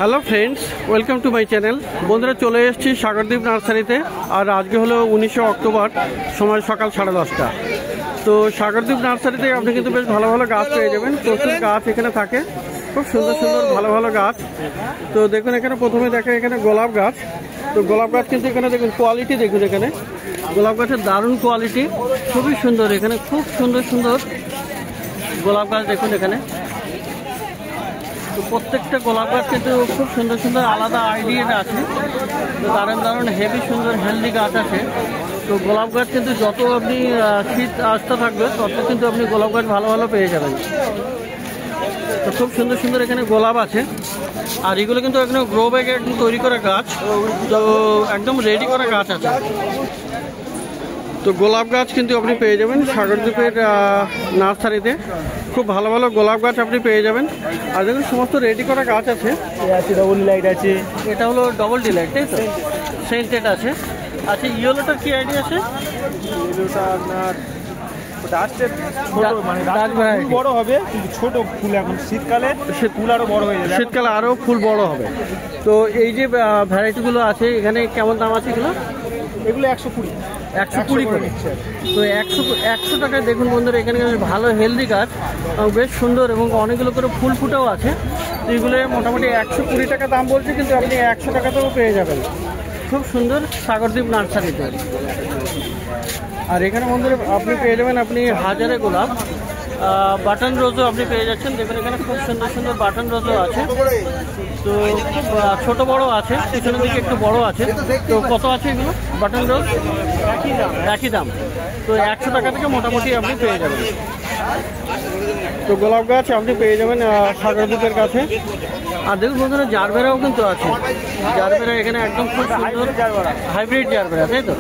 Hello friends, welcome to my channel. বন্ধুরা, চলে এসেছি সাগরদ্বীপ নার্সারিতে। আর আজকে হলো 19শে অক্টোবর, সময় সকাল 10:30। তো সাগরদ্বীপ নার্সারিতে আপনি কিন্তু বেশ ভালো ভালো গাছ পেয়ে যাবেন। প্রচুর গাছ এখানে থাকে, খুব সুন্দর সুন্দর ভালো ভালো গাছ। তো দেখুন, এখানে প্রথমে দেখে এখানে গোলাপ গাছ। তো গোলাপ গাছ কিন্তু এখানে দেখুন কোয়ালিটি, দেখুন এখানে গোলাপ গাছের দারুণ কোয়ালিটি, খুবই সুন্দর। এখানে খুব সুন্দর সুন্দর গোলাপ গাছ দেখুন এখানে। তো প্রত্যেকটা গোলাপ গাছ কিন্তু খুব সুন্দর সুন্দর আলাদা আইডিয়া আছে। তো দারুণ দারুণ হেভি সুন্দর হেলদি গাছ আছে। তো গোলাপ গাছ কিন্তু যত আপনি শীত আসতে থাকবে তত কিন্তু আপনি গোলাপ গাছ ভালো ভালো পেয়ে যাবেন। তো খুব সুন্দর সুন্দর এখানে গোলাপ আছে। আর এগুলো কিন্তু এখানে গ্রো ব্যাগে একদম তৈরি করা গাছ, তো একদম রেডি করা গাছ আছে। তো গোলাপ গাছ কিন্তু আপনি পেয়ে যাবেন সাগরদ্বীপের নার্সারিতে। খুব ভালো ভালো গোলাপ গাছ আপনি পেয়ে যাবেন। আর দেখুন সমস্ত রেডি করা গাছ আছে। ডবল ডিলাইট আছে, এটা হলো ডবল ডিলাইট, তাই তো? সেন্টেড আছে। আচ্ছা, ইয়েলোটার কি আইডিয়া আছে? ইয়েলোটা আপনার ডাস্টের বড় হবে, কিন্তু ছোট ফুল। এখন শীতকালে ফুল আরো বড় হয়ে যাবে, শীতকালে আরো ফুল বড় হবে। তো এই যে ভ্যারাইটিগুলো আছে এখানে কেমন দাম আছে এগুলো? এগুলো 120 করে। তো 100 টাকায় দেখুন বন্ধুরা, এখানে ভালো হেলদি গাছ, বেশ সুন্দর এবং অনেকগুলো করে ফুল ফুটেও আছে। তো এগুলো মোটামুটি 120 টাকা দাম বলছে, কিন্তু আপনি 100 টাকাতেও পেয়ে যাবেন। খুব সুন্দর সাগরদ্বীপ নার্সারিতে। আর এখানে বন্ধুরা আপনি পেয়ে যাবেন আপনি হাজারে গোলাপ, বাটন রোজও আপনি পেয়ে যাচ্ছেন। দেখুন এখানে খুব সুন্দর সুন্দর বাটন রোজও আছে। তো ছোট বড় আছে, পিছনের দিকে একটু বড় আছে। তো কত আছে এগুলো বাটন রোজ? একই দাম। তো 100 টাকা থেকে মোটামুটি আপনি পেয়ে যাবেন। তো গোলাপ গাছ আপনি পেয়ে যাবেন সাগরদ্বীপের কাছে। আর দেখুন বন্ধুরা, জারবেরাও কিন্তু আছে। জারবেরা এখানে একদম খুব সুন্দর হাইব্রিড জারবেরা, তাই তো?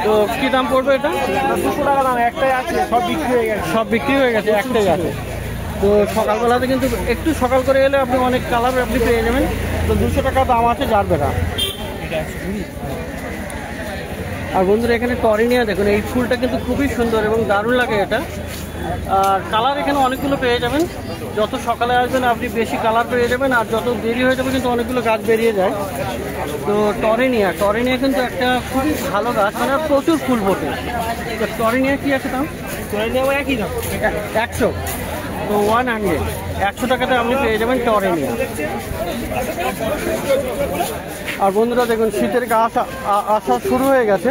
তো কি দাম পড়বে এটা? 200 টাকা দাম। একটাই আছে, সব বিক্রি হয়ে গেছে। সব বিক্রি হয়ে গেছে, একটাই আছে। তো সকালবেলাতে কিন্তু একটু সকাল করে এলে আপনি অনেক কালার আপনি পেয়ে যাবেন। তো 200 টাকা দাম আছে জারবেরা। আর বন্ধুরা, এখানে টরিনিয়া দেখুন, এই ফুলটা কিন্তু খুবই সুন্দর এবং দারুণ লাগে এটা। আর কালার এখানে অনেকগুলো পেয়ে যাবেন। যত সকালে আসবেন আপনি বেশি কালার পেয়ে যাবেন, আর যত দেরি হয়ে যাবে কিন্তু অনেকগুলো গাছ বেরিয়ে যায়। তো টরিনিয়া কিন্তু একটা খুবই ভালো গাছ, মানে প্রচুর ফুল ফোটে। তো টরিনিয়া কি আছে দাম? টরিনিয়া একই দাম, 100। তো 100 টাকাতে আপনি পেয়ে যাবেন টরিনিয়া। আর বন্ধুরা দেখুন, শীতের গাছ আসা শুরু হয়ে গেছে।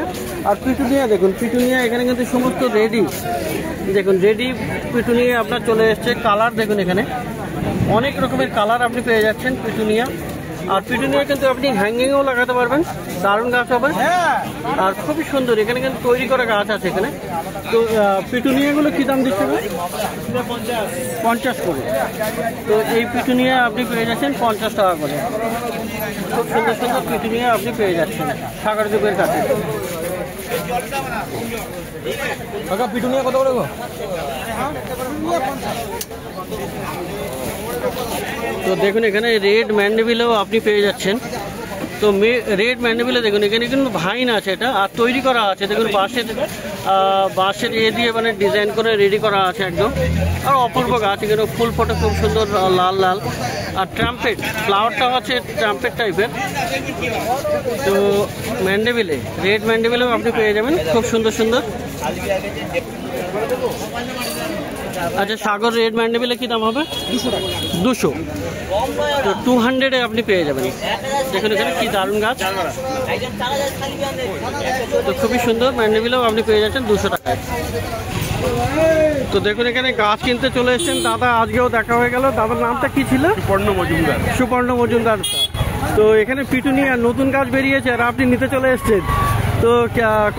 আর পিটুনিয়া দেখুন, পিটুনিয়া এখানে কিন্তু সমস্ত রেডি। দেখুন রেডি পিটুনিয়া আপনার চলে এসছে। কালার দেখুন, এখানে অনেক রকমের কালার আপনি পেয়ে যাচ্ছেন পিটুনিয়া। আর পিটুনিয়া কিন্তু আপনি হ্যাঙ্গিংও লাগাতে পারবেন, দারুণ গাছ হবে। আর খুবই সুন্দর এখানে কিন্তু তৈরি করা গাছ আছে এখানে। তো পিটুনিয়াগুলো কী দাম দিচ্ছে? 50 করে। তো এই পিটুনিয়া আপনি পেয়ে যাচ্ছেন 50 টাকা করে। খুব সুন্দর সুন্দর পিটুনিয়া আপনি পেয়ে যাচ্ছেন সাগরদ্বীপের কাছে। পিটুনিয়া কত করে গো? তো দেখুন এখানে রেড ম্যান্ডেভিলাও আপনি পেয়ে যাচ্ছেন। তো রেড ম্যান্ডেভিলা দেখুন, এখানে কিন্তু ভাইন আছে এটা, আর তৈরি করা আছে। দেখুন বাঁশের দিয়ে মানে ডিজাইন করে রেডি করা আছে একদম। আর অপূর্ব গাছ, এখানে ফুল ফোটে খুব সুন্দর লাল লাল। আর ট্রাম্পেট ফ্লাওয়ারটাও আছে ট্রাম্পেট টাইপের। তো ম্যান্ডেভিলে রেড ম্যান্ডেভিলাও আপনি পেয়ে যাবেন, খুব সুন্দর সুন্দর। আচ্ছা, সাগর রেড ম্যান্ডেভিলে কি দাম হবে? 200। তো 200-এ আপনি পেয়ে যাবেন। দেখুন এখানে কি দারুণ গাছ। তো খুবই সুন্দর ম্যান্ডেভিলাও আপনি পেয়ে যাচ্ছেন 200 টাকায়। তো দেখুন এখানে গাছ কিনতে চলে এসেছেন দাদা, আজকেও দেখা হয়ে গেল। দাদার নামটা কি ছিল? সুপর্ণ মজুমদার। তো এখানে পিটুনিয়া নতুন গাছ বেরিয়েছে আর আপনি নিতে চলে এসেছেন। তো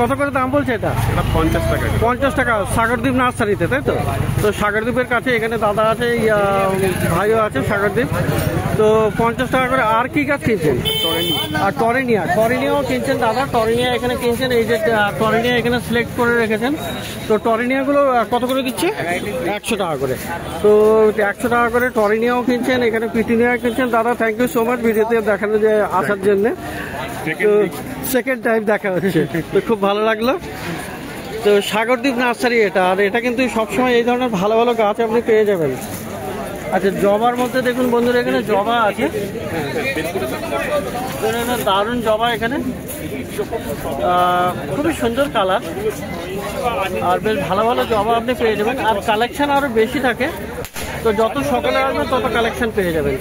কত করে দাম বলছে এটা? 50 টাকা সাগরদ্বীপ নার্সারিতে, তাই তো? তো সাগরদ্বীপের কাছে এখানে দাদা আছে, ভাইও আছে সাগরদ্বীপ। তো 50 টাকা করে। আর কি গাছ কিনছেন? আর টরিনিয়াও কিনছেন দাদা। টরিনিয়া এখানে কিনছেন, এই যে টরিনিয়া এখানে সিলেক্ট করে রেখেছেন। তো টরিনিয়াগুলো কত করে দিচ্ছে? 100 টাকা করে। তো 100 টাকা করে টরিনিয়াও কিনছেন, এখানে পিটুনিয়া কিনছেন। দাদা থ্যাংক ইউ সো মাচ ভিডিওতে দেখানো যে আসার জন্য। তো সেকেন্ড টাইম দেখা হচ্ছে, তো খুব ভালো লাগলো। তো সাগরদ্বীপ নার্সারি এটা। আর এটা কিন্তু সবসময় এই ধরনের ভালো ভালো গাছ আপনি পেয়ে যাবেন। আচ্ছা, জবার মধ্যে দেখুন বন্ধুরা, এখানে জবা আছে, দারুণ জবা এখানে, খুবই সুন্দর কালার, আর বেশ ভালো ভালো জবা আপনি পেয়ে যাবেন। আর কালেকশন আরও বেশি থাকে, তো যত সকালে আসবেন তত কালেকশন পেয়ে যাবেন।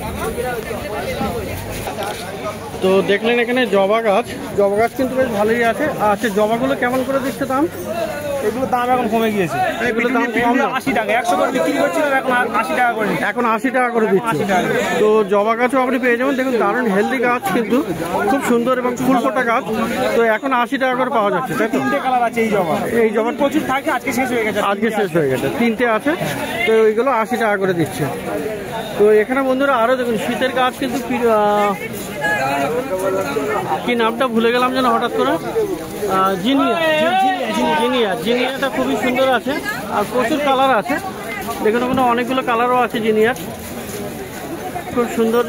তো দেখলেন এখানে জবা গাছ কিন্তু বেশ ভালোই আছে। আচ্ছা, জবাগুলো কেমন করে দিচ্ছে দাম? এগুলোর দাম এখন কমে গিয়েছে, এগুলোর দাম কম, 80 টাকা, 100 করে বিক্রি করছিলাম, এখন 80 টাকা করে, এখন 80 টাকা করে দিচ্ছে। তো জবা গাছও আপনি পেয়ে যাবেন, দেখুন দারুণ হেলদি গাছ, কিন্তু খুব সুন্দর এবং ফুল ফোটা গাছ। তো এখন 80 টাকা করে পাওয়া যাচ্ছে, তাই তো? 3টে কালার আছে এই জবা প্রচুর থাকে, আজকে শেষ হয়ে গেছে, 3টে আছে, তো ওইগুলো 80 টাকা করে দিচ্ছে। তো এখানে বন্ধুরা আরও দেখুন শীতের গাছ, কিন্তু কি নামটা ভুলে গেলাম যেন হঠাৎ করে, জিনিয়াটা খুবই সুন্দর আছে, আর প্রচুর কালার আছে। দেখুন ওখানে অনেকগুলো কালারও আছে জিনিয়ার, খুব সুন্দর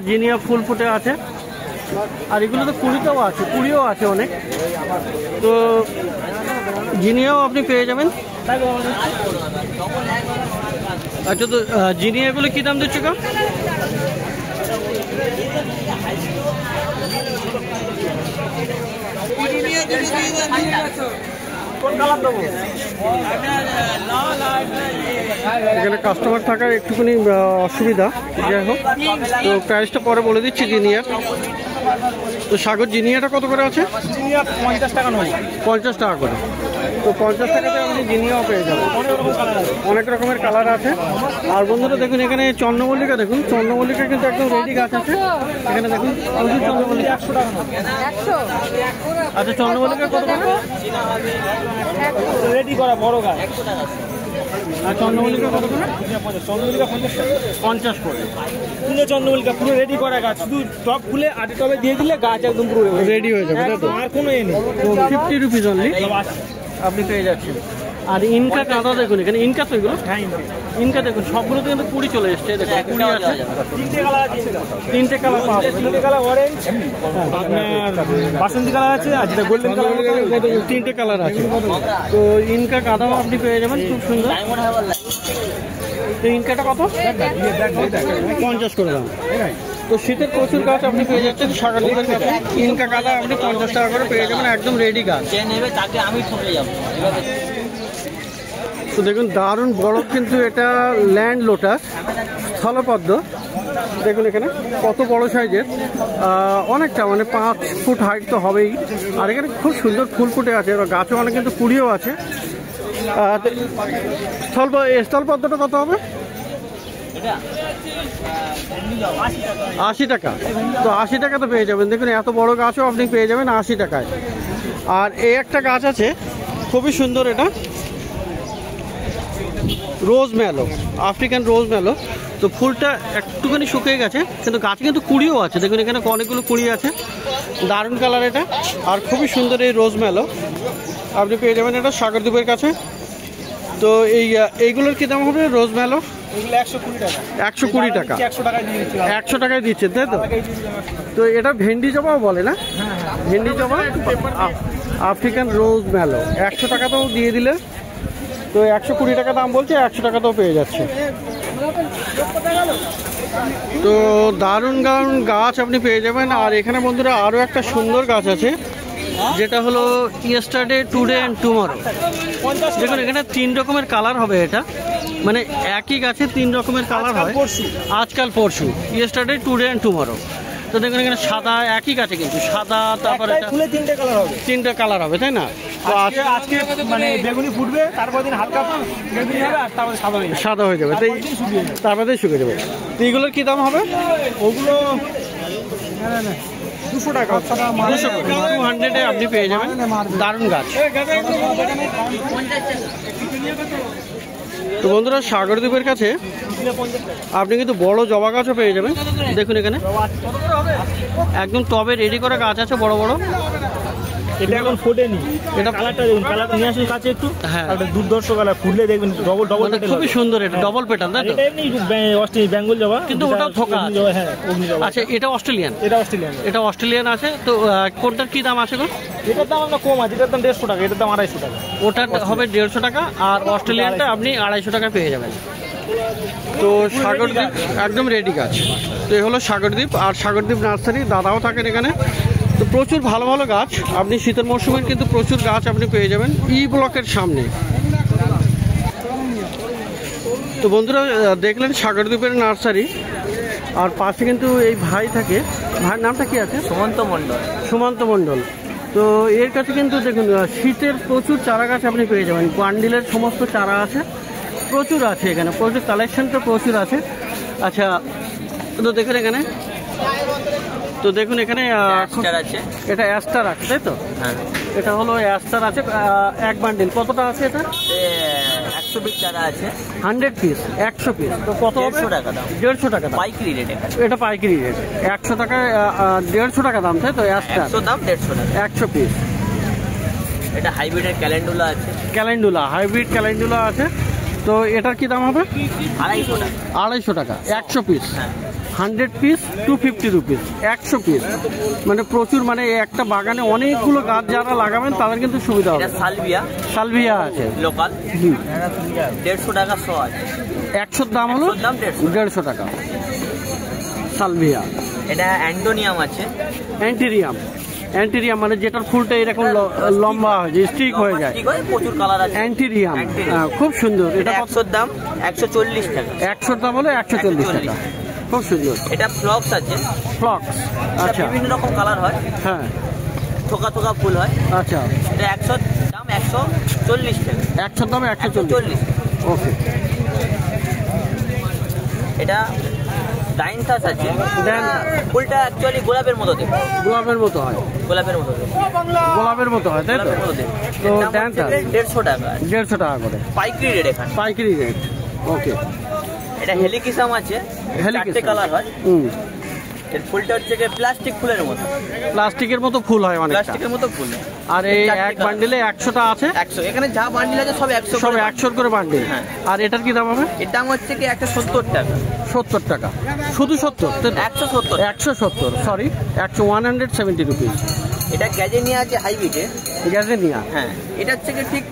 জিনিয়া ফুল ফুটে আছে। আর এগুলো তো কুড়িও আছে অনেক, তো জিনিয়াও আপনি পেয়ে যাবেন। আচ্ছা, তো জিনিয়াগুলো কী দাম দিচ্ছে গো? এখানে কাস্টমার থাকার একটুখানি অসুবিধা, যাই হোক, তো প্রাইসটা পরে বলে দিচ্ছি জিনিয়ার। তো সাগর জিনিয়াটা কত করে আছে? 50 টাকা নয়, 50 টাকা করে। তো 50 টাকাতে আপনি জিনিয়াও পেয়ে যাবেন, অনেক রকমের কালার আছে। আর বন্ধুরা দেখুন এখানে চন্দ্রমল্লিকা, দেখুন চন্দ্রমল্লিকা কিন্তু একদম রেডি গাছ আছে। এখানে দেখুন প্রচুর চন্দ্রমল্লিকা, 100 টাকা। আচ্ছা, চন্দ্রমল্লিকা কত করে? রেডি করা বড় গাছ। আর চন্দ্রমল্লিকা কত করে? চন্দ্রমল্লিকা 50 টাকা। 50 করে। পুরো চন্দ্রমল্লিকা, পুরো রেডি করা গাছ, শুধু টপ খুলে আটে টবে দিয়ে দিলে গাছ একদম পুরো রেডি হয়ে যাবে, তাই তো? আর কোনো এ নেই। 50 রুপিস অনলি আপনি পেয়ে যাচ্ছেন। আর ইনকা কাঁদা দেখুন, এখানে ইনকা, তো এগুলো ইনকা দেখুন, সবগুলোতে কিন্তু কুড়ি চলে এসছে, দেখুন কুড়ি আছে। 3টে কালার পাওয়া যাবে, 3টে কালার অরেঞ্জ, আপনার বাসন্তী কালার আছে, আর যেটা গোল্ডেন কালার, 3টে কালার আছে। তো ইনকা কাঁদাও আপনি পেয়ে যাবেন, খুব সুন্দর। তো ইনকাটা কত? 50 করে দাম। তো শীতের প্রচুর গাছ আপনি পেয়ে যাচ্ছেন সাগরদীপের কাছে। ইনকা কাঁদা আপনি 50 টাকা করে পেয়ে যাবেন, একদম রেডি গাছ। তো দেখুন দারুণ বড়, কিন্তু এটা ল্যান্ড লোটাস, স্থলপদ্ম। দেখুন এখানে কত বড় সাইজের, অনেকটা, মানে 5 ফুট হাইট তো হবেই। আর এখানে খুব সুন্দর ফুল ফুটে আছে, এবার গাছও অনেক কিন্তু কুড়িও আছে। স্থলপদ্মটা কত হবে? 80 টাকা। তো 80 টাকা তো পেয়ে যাবেন, দেখুন এত বড় গাছও আপনি পেয়ে যাবেন 80 টাকায়। আর এই একটা গাছ আছে খুবই সুন্দর, এটা রোজ ম্যালো, আফ্রিকান রোজ ম্যালো। তো ফুলটা একটুখানি শুকিয়ে গেছে, কিন্তু গাছে কিন্তু কুড়িও আছে, দেখুন এখানে অনেকগুলো কুড়ি আছে, দারুণ কালার এটা। আর খুবই সুন্দর এই রোজ ম্যালো আপনি পেয়ে যাবেন এটা সাগরদ্বীপের কাছে। তো এইগুলোর কী দাম হবে? রোজ ম্যালো 120 টাকা। 100 টাকায় দিচ্ছেন, তাই তো? তো এটা ভেন্ডি জবাও বলে না? ভেন্ডি জবা, আফ্রিকান রোজ ম্যালো 100 টাকাতেও দিয়ে দিলে, তো 120 টাকা দাম বলছে, 100 টাকাতেও পেয়ে যাচ্ছে। তো দারুণ দারুণ গাছ আপনি পেয়ে যাবেন। আর এখানে বন্ধুরা আরও একটা সুন্দর গাছ আছে, যেটা হলো ইয়েস্টারডে, টুডে অ্যান্ড টুমরো। দেখুন এখানে 3 রকমের কালার হবে, এটা মানে একই গাছে 3 রকমের কালার হয়, আজকাল পরশু, ইয়েস্টারডে, টুডে অ্যান্ড টুমরো। তো দেখুন এখানে সাদা, একই গাছে কিন্তু সাদা, তারপরে 3টে কালার হবে, তাই না? তো আজকে মানে বেগুনি ফুটবে, তারপর দিন হালকা বেগুনি হবে, আর তারপরে সাদা হয়ে যাবে, তারপরে শুকিয়ে যাবে। তো এগুলোর কী দাম হবে? ওগুলো 200 টাকা, 200 আপনি পেয়ে যাবেন, দারুণ গাছ। তো বন্ধুরা সাগরদ্বীপের কাছে আপনি কিন্তু বড় জবা গাছও পেয়ে যাবেন। দেখুন এখানে একদম টবে রেডি করা গাছ আছে, বড় বড়। এটা এখন ফোটেনি, এটা কালারটা দেখুন, কালারটা নিয়ে আসুন কাছে একটু। হ্যাঁ, এটা দুর্ধর্ষ কালার, ফুললে দেখবেন ডবল খুবই সুন্দর, এটা ডবল পেটাল, তাই তো? এটা এমনি অস্ট্রেলিয়ান বেঙ্গল জবা, কিন্তু ওটাও থোকা আছে। হ্যাঁ, অগ্নি জবা। আচ্ছা, এটা অস্ট্রেলিয়ান, এটা অস্ট্রেলিয়ান আছে। তো কোনটার কি দাম আছে গো? এটার দাম আমরা কম আছে, এটার দাম 150 টাকা, এটার দাম 250 টাকা। ওটা হবে 150 টাকা, আর অস্ট্রেলিয়ানটা আপনি 250 টাকা পেয়ে যাবেন। তো সাগরদ্বীপ একদম রেডি গাছ। তো এই হলো সাগরদ্বীপ, আর সাগরদ্বীপ নার্সারি দাদাও থাকেন এখানে। তো প্রচুর ভালো ভালো গাছ আপনি শীতের মরশুমের কিন্তু প্রচুর গাছ আপনি পেয়ে যাবেন ই ব্লকের সামনে। তো বন্ধুরা দেখলেন সাগরদ্বীপের নার্সারি, আর পাশে কিন্তু এই ভাই থাকে, ভাইয়ের নামটা কি আছে? সুমন্ত মণ্ডল। সুমন্ত মণ্ডল। তো এর কাছে কিন্তু দেখুন শীতের প্রচুর চারা গাছ আপনি পেয়ে যাবেন, বান্ডিলের সমস্ত চারা আছে, প্রচুর আছে এখানে, প্রচুর কালেকশনটা প্রচুর আছে। আচ্ছা, তো দেখুন এখানে, তো দেখুন এখানে এটা অ্যাস্টার আছে, তাই তো? হ্যাঁ, এটা হলো অ্যাস্টার আছে, এক বান্ডিল কতটা আছে? এটা 100 পিস চারা আছে, 100 পিস, 100 পিস। তো কত? 150 টাকা দাম। 150 টাকা দাম পাইকারি রেট। এটা পাইকারি রেট, 100 টাকা, 150 টাকা দাম, তাই তো? অ্যাস্টার 100 দাম, 150 টাকা 100 পিস। এটা হাইব্রিডের ক্যালেন্ডুলা আছে, ক্যালেন্ডুলা, হাইব্রিড ক্যালেন্ডুলা আছে। তো এটার কি দাম হবে? 250 টাকা। 250 টাকা 100 পিস। 100 piece 250 rupees, 100 piece. মানে প্রচুর, মানে একটা বাগানে অনেকগুলো গাছ যারা লাগাবেন তাদের কিন্তু সুবিধা হবে। সালভিয়া, সালভিয়া আছে লোকাল, 150 টাকা 100 আছে। 100 দাম হলো 150 টাকা সালভিয়া। এটা অ্যান্টোনিয়াম আছে, অ্যান্টেরিয়াম। অ্যান্টেরিয়াম মানে যেটার ফুলটা এরকম লম্বা হয়ে যায়, স্টিক হয়ে যায়, প্রচুর কালার আছে। অ্যান্টেরিয়াম, খুব সুন্দর। এটা 100 দাম 140 টাকা। 100 দাম হলো 140 টাকা, খুব সুন্দর। এটা ফ্লক্স আছে, ফ্লক্স। আচ্ছা, বিভিন্ন রকম কালার হয়, হ্যাঁ, থোকা থোকা ফুল হয়। আচ্ছা, এটা 100 দাম 140 টাকা। 100 দাম 140। ওকে। এটা ডাইনথাস আছে, ফুলটা অ্যাকচুয়ালি গোলাপের মতো দেখে, গোলাপের মতো হয়, গোলাপের মতো দেখে, গোলাপের মতো হয়, তাই তো? তো ডাইনথাস 150 টাকা, 150 টাকা করে পাইকারি রেট এখানে, পাইকারি রেট। ওকে। এটা হেলিকিসাম আছে, হেলিকিসাম কালার হয়। এর ফুলটা হচ্ছে কি প্লাস্টিক ফুলের মতো, প্লাস্টিকের মতো ফুল হয়, অনেকটা প্লাস্টিকের মতো ফুল। আর এই এক বান্ডিলে 100টা আছে, 100। এখানে যা বান্ডিল আছে সব 100, সব 100 করে বান্ডিল। হ্যাঁ। আর এটার কি দাম হবে? এর দাম হচ্ছে কি 170 টাকা। 70 টাকা, শুধু 70? 170, 170, সরি, 170 রুপিস। এটা গ্যাজেনিয়া আছে, হাইব্রিডে গ্যাজেনিয়া। হ্যাঁ, এটা হচ্ছে কি ঠিক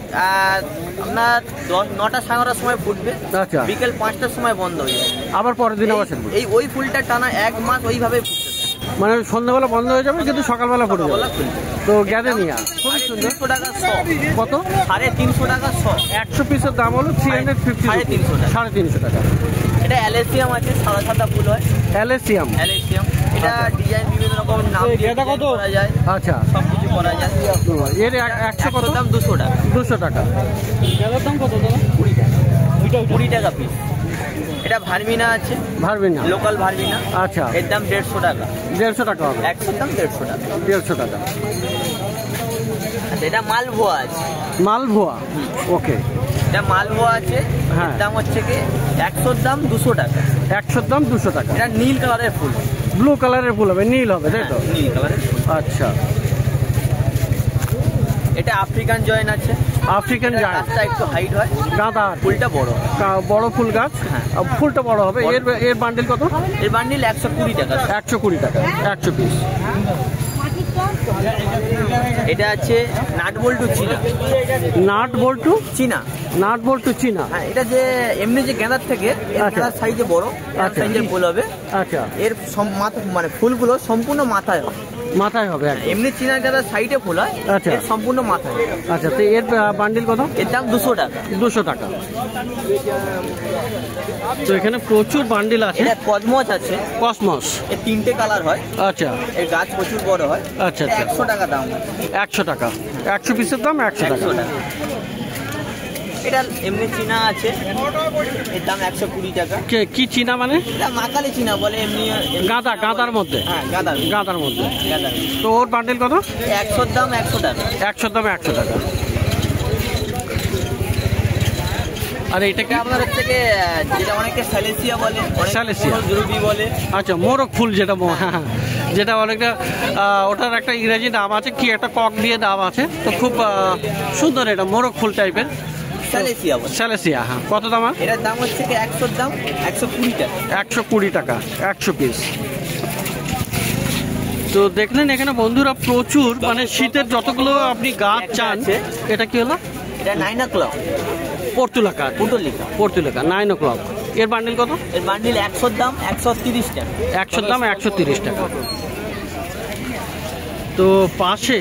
আপনার 9টা 9:30 সময় ফুটবে, আচ্ছা, বিকেল 5টার সময় বন্ধ হয়ে যায়, আবার পরের দিন আবার এই ওই ফুলটা টানা 1 মাস ওইভাবে ফুটতে থাকে। মানে সন্ধ্যাবেলা বন্ধ হয়ে যাবে কিন্তু সকালবেলা ফুটে যাবে। তো গ্যাজেনিয়া খুবই সুন্দর। 300 টাকা 100। কত? 350 টাকা 100। 100 পিসের দাম হলো 350, 350 টাকা। এটা অ্যালেসিয়াম আছে, সাদা সাদা ফুল হয়, অ্যালেসিয়াম। অ্যালেসিয়াম। এটা ডিজাইন বিভিন্ন রকম নাম দিয়ে করা যায়, আচ্ছা, সব কিছু করা যায়। এর 100 কত দাম? 200 টাকা। 200 টাকা। এর দাম কত দাদা? 20 টাকা। 20 টাকা পিস। এটা ভার্মিনা আছে, ভার্মিনা, লোকাল ভার্মিনা। আচ্ছা, এর দাম 150 টাকা। 150 টাকা হবে। 100 দাম 150 টাকা। 150 টাকা। আচ্ছা, এটা মালভোয়া আছে, মালভোয়া। ওকে। এটা মালভোয়া আছে, হ্যাঁ। এর দাম হচ্ছে কি 100 দাম 200 টাকা। 100 দাম 200 টাকা। এটা নীল কালারের ফুল, ব্লু কালারের ফুল হবে, নীল হবে, তাই তো? নীল কালারের ফুল। আচ্ছা। এটা আফ্রিকান জয়েন আছে, আফ্রিকান জায়ান্ট, গাছটা একটু হাইট হয়, গাঁদা, ফুলটা বড়, বড় ফুল গাছ, হ্যাঁ। ফুলটা বড় হবে। এর বান্ডিল কত? এর বান্ডিল 120 টাকা। 120 টাকা 100 পিস। এটা আছে নাট বল্টু চীনা, নাট বল্টু চীনা, নাট বল্টু চীনা। হ্যাঁ, এটা যে এমনি যে গেঁদার থেকে আচ্ছা। গেঁদার সাইজে বড়, আচ্ছা। সাইজের ফুল হবে। আচ্ছা, এর মাথা মানে ফুলগুলো সম্পূর্ণ মাথায় হয়, মাথায় হবে একদম। এমনি চীনা গেঁদার সাইডে ফুল হয়, আচ্ছা। এর সম্পূর্ণ মাথায়। আচ্ছা, তো এর বান্ডিল কত? এর দাম 200 টাকা। 200 টাকা। তো এখানে প্রচুর বান্ডিল আছে। এটা কসমস আছে, কসমস। এর 3টে কালার হয়, আচ্ছা, এর গাছ প্রচুর বড় হয়। আচ্ছা, এটা আচ্ছা। 100 টাকা দাম। 100 টাকা, 100 পিসের দাম 100 টাকা। 100 টাকা। এটা এমনি চীনা আছে, এর দাম 120 টাকা। কি চীনা মানে? এটা মাকালি চীনা বলে, এমনি গাঁদা, গাঁদার মধ্যে। হ্যাঁ, গাঁদার মধ্যে। গাঁদার। তো ওর বান্ডিল কত? 100 দাম 100 টাকা। 100 দামে 100 টাকা। আর এটা কি? আপনার হচ্ছে কি যেটা অনেকে স্যালেসিয়া বলে, স্যালেসিয়া, জুরুবি বলে। আচ্ছা, মোরগ ফুল যেটা, হ্যাঁ, যেটা অনেকটা ওটার একটা ইংরেজি নাম আছে, কি একটা কক দিয়ে নাম আছে। তো খুব সুন্দর, এটা মোরগ ফুল টাইপের, স্যালেসিয়া বলে। স্যালেসিয়া। হ্যাঁ, কত দাম? এটার দাম হচ্ছে কি 100 দাম 120 টাকা। 120 টাকা 100 পিস। তো দেখলেন এখানে বন্ধুরা প্রচুর, মানে শীতের যতগুলো আপনি গাছ চান। এটা কি হলো? এটা 9 o'clock, পর্তুলিকা, পুটলিকা। Portulaca 9 o'clock। এর বান্ডিল কত? এর বান্ডিল 100 দাম 130 টাকা। 100 দাম 130 টাকা। তো পাশে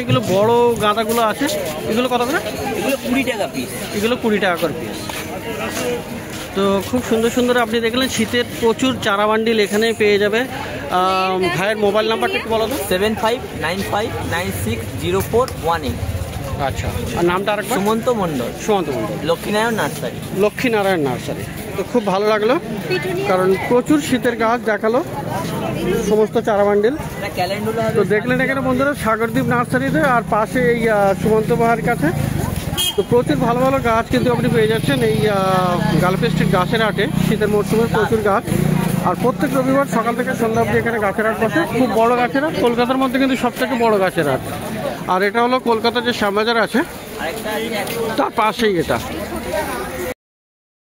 এগুলো বড় গাঁদাগুলো আছে, এগুলো কত করে? এগুলো 20 টাকা পিস। এগুলো 20 টাকা করে পিস। তো খুব সুন্দর সুন্দর আপনি দেখলেন শীতের প্রচুর চারা বান্ডিল এখানে পেয়ে যাবে। ভাইয়ের মোবাইল নাম্বারটা একটু বলো তো। 7595960418। আচ্ছা, আর নামটা আরেকবার? সুমন্ত মণ্ডল। সুমন্ত মণ্ডল, লক্ষ্মীনারায়ণ নার্সারি। লক্ষ্মীনারায়ণ নার্সারি। তো খুব ভালো লাগলো, কারণ প্রচুর শীতের গাছ দেখালো, সমস্ত চারা বান্ডিল। তো দেখলেন এখানে বন্ধুরা সাগরদ্বীপ নার্সারিতে, আর পাশে এই সুমন্ত বাহার কাছে তো প্রচুর ভালো ভালো গাছ কিন্তু আপনি পেয়ে যাচ্ছেন এই গালফেস্ট্রিট গাছের হাটে। শীতের মরশুমে প্রচুর গাছ, আর প্রত্যেক রবিবার সকাল থেকে সন্ধ্যা অবধি এখানে গাছের হাট বসে। খুব বড় গাছের হাট, কলকাতার মধ্যে কিন্তু সবথেকে বড় গাছের হাট। আর এটা হলো কলকাতার যে শ্যামবাজার আছে তার পাশেই এটা।